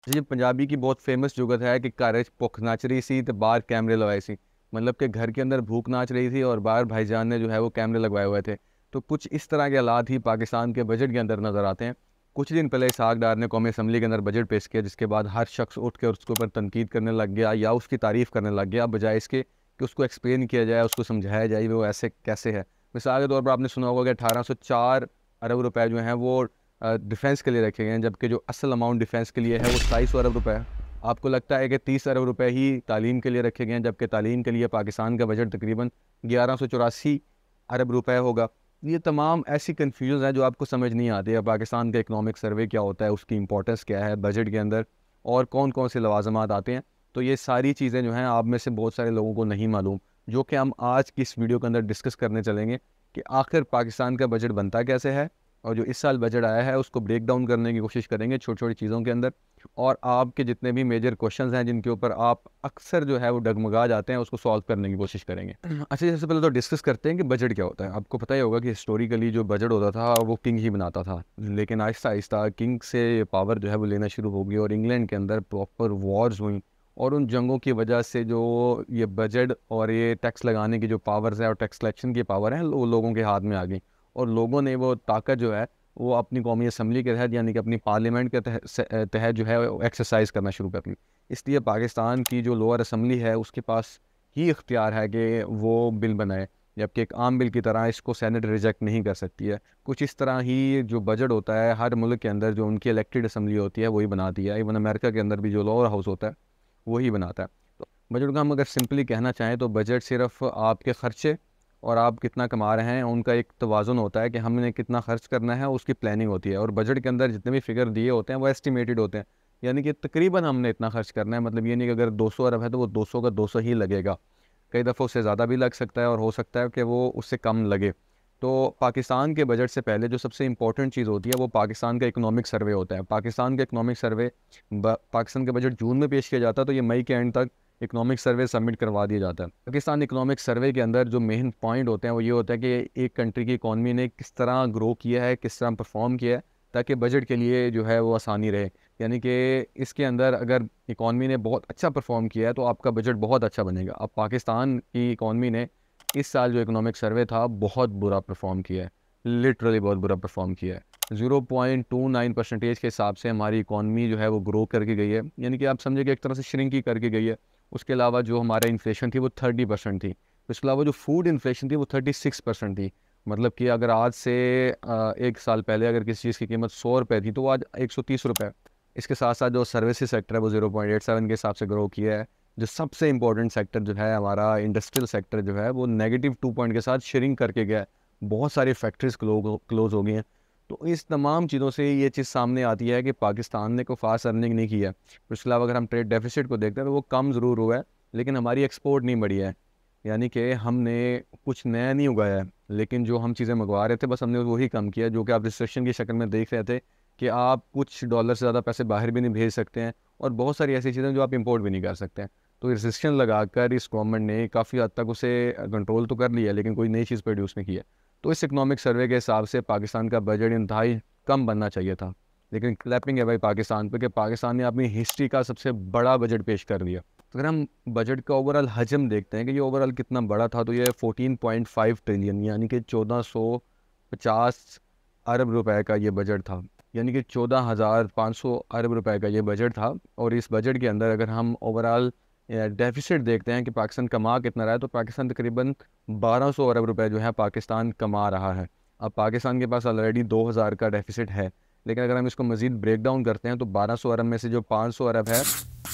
जी पंजाबी की बहुत फेमस जुगत है कि घर च भुख नच रही सी तो बाहर कैमरे लगवाए सी। मतलब कि घर के अंदर भूख नाच रही थी और बाहर भाईजान ने जो है वो कैमरे लगवाए हुए थे। तो कुछ इस तरह के हालात ही पाकिस्तान के बजट के अंदर नज़र आते हैं। कुछ दिन पहले इसहाक डार ने कौमी असम्बली के अंदर बजट पेश किया, जिसके बाद हर शख्स उठ के उसके ऊपर तनकीद करने लग गया या उसकी तारीफ़ करने लग गया, बजाय इसके कि उसको एक्सप्लेन किया जाए, उसको समझाया जाए वो ऐसे कैसे है। मिसाल के तौर पर आपने सुना होगा कि 1804 अरब रुपए जो हैं वो डिफेंस के लिए रखे गए हैं, जबकि जो असल अमाउंट डिफेंस के लिए है वो 2700 अरब रुपए है। आपको लगता है कि 30 अरब रुपए ही तालीम के लिए रखे गए हैं, जबकि तालीम के लिए पाकिस्तान का बजट तकरीबन 1184 अरब रुपए होगा। ये तमाम ऐसी कन्फ्यूजन है जो आपको समझ नहीं आती है। पाकिस्तान का इकनॉमिक सर्वे क्या होता है, उसकी इंपॉर्टेंस क्या है बजट के अंदर, और कौन कौन से लवाजमात आते हैं। तो ये सारी चीज़ें जो हैं आप में से बहुत सारे लोगों को नहीं मालूम, जो कि हम आज की इस वीडियो के अंदर डिस्कस करने चलेंगे कि आखिर पाकिस्तान का बजट बनता कैसे है, और जो इस साल बजट आया है उसको ब्रेक डाउन करने की कोशिश करेंगे छोटी छोटी चीज़ों के अंदर। और आपके जितने भी मेजर क्वेश्चंस हैं जिनके ऊपर आप अक्सर जो है वो डगमगा जाते हैं, उसको सॉल्व करने की कोशिश करेंगे। अच्छा, सबसे पहले तो डिस्कस करते हैं कि बजट क्या होता है। आपको पता ही होगा कि हिस्टोरिकली जो बजट होता था वो किंग ही बनाता था, लेकिन आहिस्ता आहिस्ता किंग से पावर जो है वो लेना शुरू हो गई और इंग्लैंड के अंदर प्रॉपर वॉर्स हुई। और उन जंगों की वजह से जो ये बजट और ये टैक्स लगाने की जो पावर्स है और टैक्स कलेक्शन की पावर है वो लोगों के हाथ में आ गई। और लोगों ने वो ताकत जो है वो अपनी कौमी असम्बली के तहत यानी कि अपनी पार्लियामेंट के तहत जो है वो एक्सरसाइज करना शुरू कर ली। इसलिए पाकिस्तान की जो लोअर असम्बली है उसके पास ही इख्तियार है कि वो बिल बनाए, जबकि एक आम बिल की तरह इसको सेनेट रिजेक्ट नहीं कर सकती है। कुछ इस तरह ही जो बजट होता है हर मुल्क के अंदर जो उनकी इलेक्टेड असम्बली होती है वही बनाती है। इवन अमेरिका के अंदर भी जो लोअर हाउस होता है वही बनाता है। तो बजट का हम अगर सिंपली कहना चाहें तो बजट सिर्फ आपके खर्चे और आप कितना कमा रहे हैं उनका एक तवाज़ुन होता है कि हमने कितना खर्च करना है, उसकी प्लानिंग होती है। और बजट के अंदर जितने भी फिगर दिए होते हैं वो एस्टिमेटेड होते हैं, यानी कि तकरीबन हमने इतना खर्च करना है। मतलब ये नहीं कि अगर 200 अरब है तो वो 200 का 200 ही लगेगा। कई दफ़ा उससे ज़्यादा भी लग सकता है और हो सकता है कि वो उससे कम लगे। तो पाकिस्तान के बजट से पहले जो सबसे इंपॉर्टेंट चीज़ होती है वो पाकिस्तान का इकोनॉमिक सर्वे होता है। पाकिस्तान का इकोनॉमिक सर्वे पाकिस्तान का बजट जून में पेश किया जाता है, तो ये मई के एंड तक इकोनॉमिक सर्वे सबमिट करवा दिया जाता है। पाकिस्तान इकोनॉमिक सर्वे के अंदर जो मेन पॉइंट होते हैं वो ये होता है कि एक कंट्री की इकॉनमी ने किस तरह ग्रो किया है, किस तरह परफॉर्म किया है, ताकि बजट के लिए जो है वो आसानी रहे। यानी कि इसके अंदर अगर इकॉनमी ने बहुत अच्छा परफॉर्म किया है तो आपका बजट बहुत अच्छा बनेगा। अब पाकिस्तान की इकॉनमी ने इस साल जो इकोनॉमिक सर्वे था बहुत बुरा परफॉर्म किया है, लिटरली बहुत बुरा परफॉर्म किया है। 0.29% के हिसाब से हमारी इकॉनमी जो है वो ग्रो करके गई है, यानी कि आप समझे कि एक तरह से श्रिंक ही करके गई है। उसके अलावा जो हमारा इन्फ्लेशन थी वो 30% थी। उसके अलावा जो फूड इन्फ्लेशन थी वो 36% थी। मतलब कि अगर आज से एक साल पहले अगर किसी चीज़ की कीमत 100 रुपये थी तो वो आज 130 रुपये। इसके साथ साथ जो सर्विसेज सेक्टर है वो 0.87 के हिसाब से ग्रो किया है। जो सबसे इंपॉर्टेंट सेक्टर जो है हमारा इंडस्ट्रियल सेक्टर जो है वो -2 पॉइंट के साथ श्रिंक करके गया है। बहुत सारी फैक्ट्रीज क्लोज हो गई हैं। तो इस तमाम चीज़ों से ये चीज़ सामने आती है कि पाकिस्तान ने कोई फास्ट अर्निंग नहीं की है। उसके अलावा अगर हम ट्रेड डेफिसिट को देखते हैं तो वो कम ज़रूर हुआ है, लेकिन हमारी एक्सपोर्ट नहीं बढ़ी है। यानी कि हमने कुछ नया नहीं उगाया है, लेकिन जो हम चीज़ें मंगवा रहे थे बस हमने वही कम किया। जो कि आप रिसेशन की शक्ल में देख रहे थे कि आप कुछ डॉलर से ज़्यादा पैसे बाहर भी नहीं भेज सकते हैं, और बहुत सारी ऐसी चीज़ें जो आप इंपोर्ट भी नहीं कर सकते हैं। तो रिसेशन लगाकर इस गवर्नमेंट ने काफ़ी हद तक उसे कंट्रोल तो कर लिया, लेकिन कोई नई चीज़ प्रोड्यूस नहीं की है। तो इस इकनॉमिक सर्वे के हिसाब से पाकिस्तान का बजट इंतहाई कम बनना चाहिए था। लेकिन क्लैपिंग है भाई पाकिस्तान पे कि पाकिस्तान ने अपनी हिस्ट्री का सबसे बड़ा बजट पेश कर दिया। तो अगर हम बजट का ओवरऑल हजम देखते हैं कि ये ओवरऑल कितना बड़ा था, तो ये 14.5 ट्रिलियन यानी कि 1450 अरब रुपए का ये बजट था। यानी कि 14,500 अरब रुपए का ये बजट था। और इस बजट के अंदर अगर हम ओवरऑल डेफिसिट देखते हैं कि पाकिस्तान कमा कितना रहा है, तो पाकिस्तान तकरीबन 1200 अरब रुपए जो है पाकिस्तान कमा रहा है। अब पाकिस्तान के पास ऑलरेडी 2000 का डेफिसिट है, लेकिन अगर हम इसको मज़ीद ब्रेक डाउन करते हैं तो 1200 अरब में से जो 500 अरब है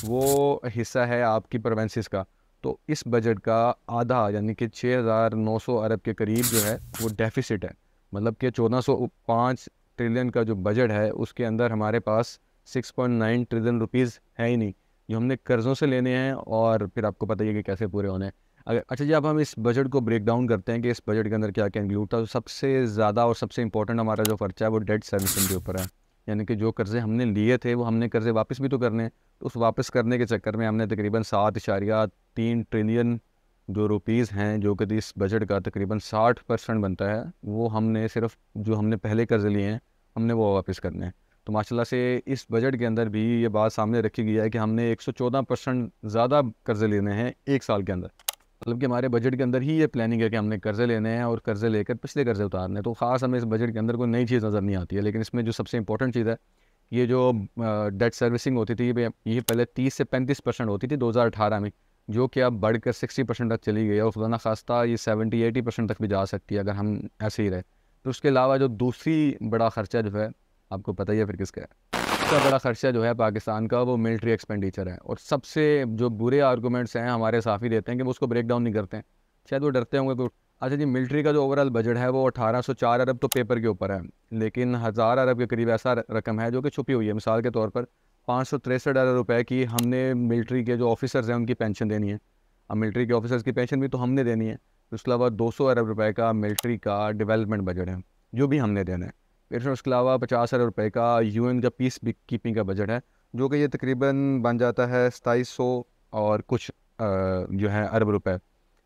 वो हिस्सा है आपकी प्रोवेंसेस का। तो इस बजट का आधा यानी कि 6900 अरब के करीब जो है वो डेफिसिट है। मतलब कि 1405 ट्रिलियन का जो बजट है उसके अंदर हमारे पास 6.9 ट्रिलियन रुपीज़ है ही नहीं, जो हमने कर्ज़ों से लेने हैं, और फिर आपको पता ही है कि कैसे पूरे होने हैं। अगर अच्छा जी, अब हम इस बजट को ब्रेक डाउन करते हैं कि इस बजट के अंदर क्या क्या इंक्लूड था, तो सबसे ज़्यादा और सबसे इंपॉर्टेंट हमारा जो खर्चा है वो डेट सर्विसिंग के ऊपर है। यानी कि जो कर्ज़े हमने लिए थे वो हमने कर्ज़े वापस भी तो करने हैं। तो उस वापस करने के चक्कर में हमने तकरीबन 7.3 ट्रिलियन जो रुपीज़ हैं, जो कि इस बजट का तकरीबन 60% बनता है, वो हमने सिर्फ जो हमने पहले कर्ज़े लिए हैं हमने वो वापस करने हैं। तो माशाल्लाह से इस बजट के अंदर भी ये बात सामने रखी गई है कि हमने 114% ज़्यादा कर्ज़े लेने हैं एक साल के अंदर। मतलब कि हमारे बजट के अंदर ही ये प्लानिंग है कि हमने कर्ज़े लेने हैं और कर्ज़े लेकर पिछले कर्ज़े उतारने हैं। तो ख़ास हमें इस बजट के अंदर कोई नई चीज़ नज़र नहीं आती है, लेकिन इसमें जो सबसे इंपॉर्टेंट चीज़ है, ये जो डेट सर्विसिंग होती थी, ये पहले 30 से 35% होती थी 2018 में, जो कि अब बढ़कर 60% तक चली गई है और खुदा ना खास्ता ये 70-80% तक भी जा सकती है अगर हम ऐसे ही रहे। तो उसके अलावा जो दूसरी बड़ा ख़र्चा जो है, आपको पता ही है फिर किसका है। सबसे बड़ा ख़र्चा जो है पाकिस्तान का, वो मिलिट्री एक्सपेंडिचर है। और सबसे जो बुरे आर्गूमेंट्स हैं हमारे साफ़ी देते हैं कि वो उसको ब्रेक डाउन नहीं करते हैं, शायद वो डरते होंगे तो। अच्छा जी, मिलिट्री का जो ओवरऑल बजट है वो 1804 अरब तो पेपर के ऊपर है, लेकिन 1000 अरब के करीब ऐसा रकम है जो कि छुपी हुई है। मिसाल के तौर पर 563 अरब रुपए की हमने मिलिट्री के जो ऑफिसर्स हैं उनकी पेंशन देनी है। अब मिलिट्री के ऑफिसर्स की पेंशन भी तो हमने देनी है। उसके अलावा 200 अरब रुपए का मिलिट्री का डेवलपमेंट बजट है जो भी हमने देना है। फिर उसके अलावा 50 अरब रुपए का यूएन का पीस कीपिंग का बजट है, जो कि ये तकरीबन बन जाता है 2700 और कुछ जो है अरब रुपए।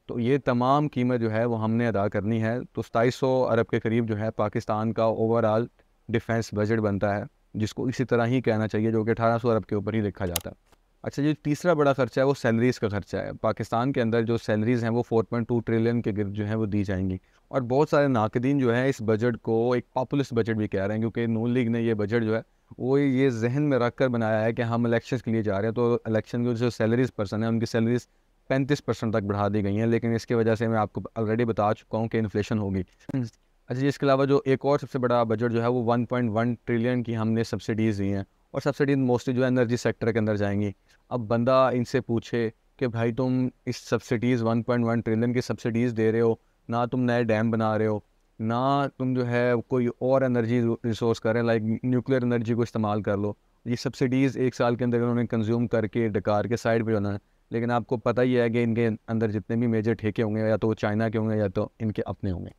तो ये तमाम कीमत जो है वो हमने अदा करनी है। तो 2700 अरब के करीब जो है पाकिस्तान का ओवरऑल डिफेंस बजट बनता है, जिसको इसी तरह ही कहना चाहिए, जो कि 1800 अरब के ऊपर ही लिखा जाता है। अच्छा जी, तीसरा बड़ा खर्चा है वो सैलरीज़ का खर्चा है। पाकिस्तान के अंदर जो सैलरीज़ हैं वो 4.2 ट्रिलियन के गिर्द जो है वो दी जाएंगी। और बहुत सारे नाकदीन जो है इस बजट को एक पॉपुलिस्ट बजट भी कह रहे हैं, क्योंकि नून लीग ने ये बजट जो है वो ये जहन में रख कर बनाया है कि हम इलेक्शन के लिए जा रहे हैं, तो इलेक्शन की जो सैलरीज पर्सन है उनकी सैलरीज 35% तक बढ़ा दी गई हैं। लेकिन इसकी वजह से मैं आपको ऑलरेडी बता चुका हूँ कि इन्फ्लेशन होगी। अच्छा जी, इसके अलावा जो एक और सबसे बड़ा बजट जो है वो 1.1 ट्रिलियन की हमने सब्सिडीज़ दी हैं, और सब्सिडीज मोस्टली जो है एनर्जी सेक्टर के अंदर जाएंगी। अब बंदा इनसे पूछे कि भाई तुम इस सब्सिडीज़ 1.1 ट्रिलियन की सब्सिडीज़ दे रहे हो, ना तुम नए डैम बना रहे हो, ना तुम जो है कोई और एनर्जी रिसोर्स कर रहे हैं, लाइक न्यूक्लियर एनर्जी को इस्तेमाल कर लो। ये सब्सिडीज़ एक साल के अंदर उन्होंने कंज्यूम करके डकार के साइड पे होना है। लेकिन आपको पता ही है कि इनके अंदर जितने भी मेजर ठेके होंगे या तो वो चाइना के होंगे या तो इनके अपने होंगे।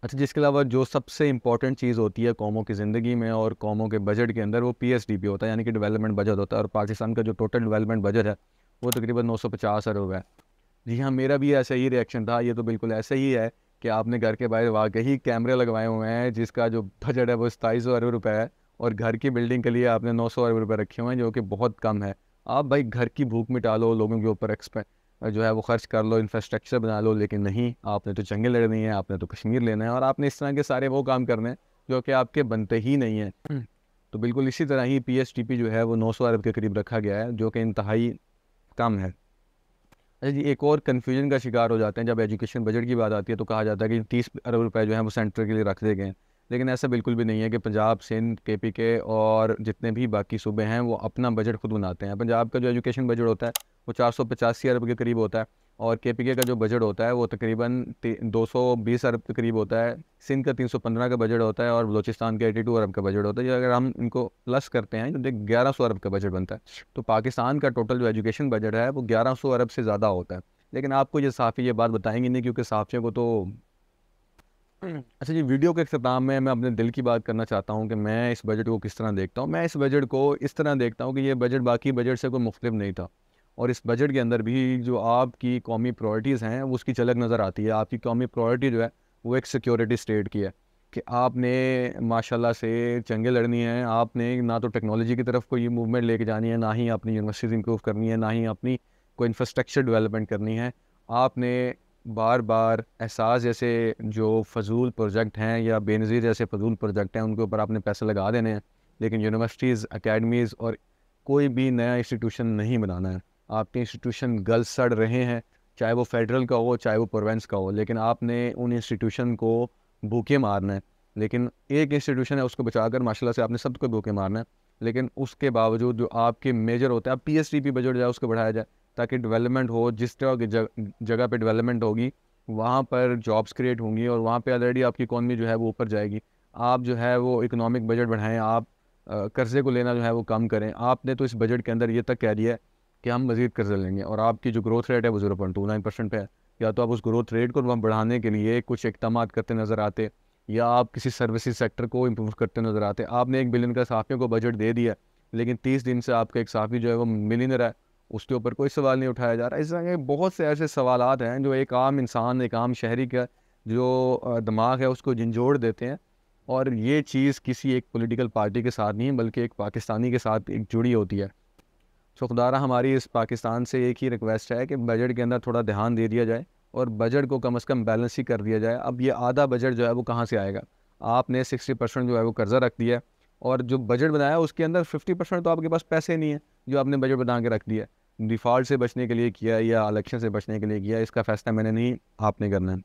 अच्छा, जिसके अलावा जो सबसे इंपॉर्टेंट चीज़ होती है कौमों की ज़िंदगी में और कौमों के बजट के अंदर, वो पीएसडीपी होता है, यानी कि डेवलपमेंट बजट होता है। और पाकिस्तान का जो टोटल डेवलपमेंट बजट है वो तकरीबन 950 अरब है। जी हाँ, मेरा भी ऐसा ही रिएक्शन था। ये तो बिल्कुल ऐसा ही है कि आपने घर के बाहर वाकई कैमरे लगवाए हुए हैं, जिसका जो बजट है वो 2700 अरब रुपये है, और घर की बिल्डिंग के लिए आपने 900 अरब रुपये रखे हुए हैं, जो कि बहुत कम है। आप भाई घर की भूख मिटा लो, लोगों के ऊपर जो है वो खर्च कर लो, इंफ्रास्ट्रक्चर बना लो, लेकिन नहीं, आपने तो जंगें लड़नी है, आपने तो कश्मीर लेना है, और आपने इस तरह के सारे वो काम करने हैं जो कि आपके बनते ही नहीं हैं। तो बिल्कुल इसी तरह ही पीएसटीपी जो है वो 900 अरब के करीब रखा गया है, जो कि इंतहाई कम है। अच्छा जी, एक और कन्फ्यूजन का शिकार हो जाते हैं जब एजुकेशन बजट की बात आती है, तो कहा जाता है कि 30 अरब रुपए जो है वो सेंटर के लिए रख दिए गए हैं। लेकिन ऐसा बिल्कुल भी नहीं है कि पंजाब, सिंध, केपीके और जितने भी बाकी सूबे हैं वो अपना बजट खुद बनाते हैं। पंजाब का जो एजुकेशन बजट होता है वो 485 अरब के करीब होता है, और केपीके का जो बजट होता है वो तकरीबन 220 अरब के करीब होता है। सिंध का 315 का बजट होता है, और बलोचिस्तान का 82 अरब का बजट होता है। अगर हम इनको प्लस करते हैं तो 1100 अरब का बजट बनता है। तो पाकिस्तान का टोटल जो एजुकेशन बजट है वो 1100 अरब से ज़्यादा होता है। लेकिन आपको ये साफ़ी ये बात बताएंगे नहीं, क्योंकि साफ़ियों को तो अच्छा जी, वीडियो के अख्ताम में मैं अपने दिल की बात करना चाहता हूँ कि मैं इस बजट को किस तरह देखता हूँ। मैं इस बजट को इस तरह देखता हूँ कि ये बजट बाकी बजट से कोई मुख्तलिफ नहीं था, और इस बजट के अंदर भी जो आपकी कौमी प्रायोरिटीज़ हैं वो उसकी झलक नज़र आती है। आपकी कौमी प्रायोरिटी जो है वो एक सिक्योरिटी स्टेट की है, कि आपने माशाल्लाह से जंगें लड़नी है। आपने ना तो टेक्नोलॉजी की तरफ कोई मूवमेंट लेके जानी है, ना ही अपनी यूनिवर्सिटीज़ इंप्रूव करनी है, ना ही अपनी कोई इंफ्रास्ट्रक्चर डेवलपमेंट करनी है। आपने बार बार एहसास जैसे जो फजूल प्रोजेक्ट हैं या बेनज़ीर जैसे फजूल प्रोजेक्ट हैं उनके ऊपर आपने पैसे लगा देने हैं, लेकिन यूनिवर्सिटीज़, एकेडमीज़ और कोई भी नया इंस्टीट्यूशन नहीं बनाना है। आपके इंस्टीट्यूशन गल सड़ रहे हैं, चाहे वो फेडरल का हो चाहे वो प्रोवेंस का हो, लेकिन आपने उन इंस्टीट्यूशन को भूखे मारना है। लेकिन एक इंस्टीट्यूशन है उसको बचाकर माशाल्लाह से आपने सबको भूखे मारना है। लेकिन उसके बावजूद जो आपके मेजर होते हैं, आप पीएसडीपी बजट जाए उसको बढ़ाया जाए ताकि डेवलपमेंट हो। जिस तरह की जगह पे डेवलपमेंट होगी वहाँ पर जॉब्स क्रिएट होंगी, और वहाँ पे ऑलरेडी आपकी इकॉनमी जो है वो ऊपर जाएगी। आप जो है वो इकोनॉमिक बजट बढ़ाएं, आप कर्ज़े को लेना जो है वो कम करें। आपने तो इस बजट के अंदर ये तक कह दिया है कि हम मज़ीद कर्ज़े लेंगे, और आपकी जो ग्रोथ रेट है वो 0.29% पे है। या तो आप उस ग्रोथ रेट को वहाँ बढ़ाने के लिए कुछ इक़दाम करते नज़र आते, या आप किसी सर्विसेज सेक्टर को इम्प्रूव करते नज़र आते। आपने 1 बिलियन का साफ़ियों को बजट दे दिया, लेकिन 30 दिन से आपका एक साफ़ी जो है वो मिलियनर है, उसके ऊपर कोई सवाल नहीं उठाया जा रहा। इस तरह के बहुत से ऐसे सवालात हैं जो एक आम इंसान, एक आम शहरी का जो दिमाग है उसको झंझोड़ देते हैं। और ये चीज़ किसी एक पॉलिटिकल पार्टी के साथ नहीं बल्कि एक पाकिस्तानी के साथ एक जुड़ी होती है। तो खुदारा हमारी इस पाकिस्तान से एक ही रिक्वेस्ट है कि बजट के अंदर थोड़ा ध्यान दे दिया जाए और बजट को कम से कम बैलेंस ही कर दिया जाए। अब ये आधा बजट जो है वो कहाँ से आएगा? आपने 60% जो है वो कर्जा रख दिया है, और जो बजट बनाया है उसके अंदर 50% तो आपके पास पैसे नहीं है जो आपने बजट बना के रख दिया है। डिफ़ॉल्ट से बचने के लिए किया या इलेक्शन से बचने के लिए किया, इसका फ़ैसला मैंने नहीं, आपने करना है।